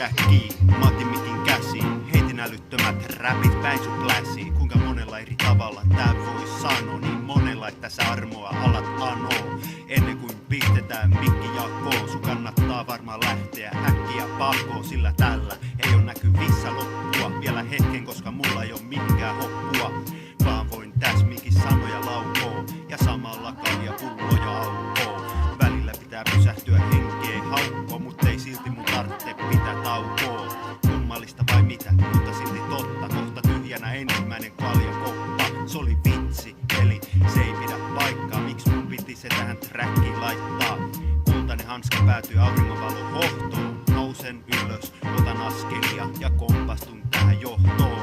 äkkiä, mä otin mikin käsiin. Heitin älyttömät räpit päin sun pläsiin. Kuinka monella eri tavalla tää voi sanoa, niin monella että sä armoa alat anoo. Ennen kuin pistetään mikki jakoon, sun kannattaa varmaan lähteä äkkiä pakoon. Sillä tällä ei oo näkyvissä loppua vielä hetken, koska mulla ei oo minkään hoppua. Vaan voin täs mikin sanoja laukoo ja samalla kalja pulloja aukoo. Välillä pitää pysähtyä henkeen haukkoon, mut ei silti mun tarvitse pitää taukoa. Kummallista vai mitä, mutta silti totta. Kohta tyhjänä ensimmäinen kaljakoppa. Se oli vitsi, eli se ei pidä paikkaa. Miksi mun piti se tähän trackiin laittaa? Kultainen hanska päätyy auringonvalon hohtoon. Nousen ylös, otan askelia ja kompastun tähän johtoon.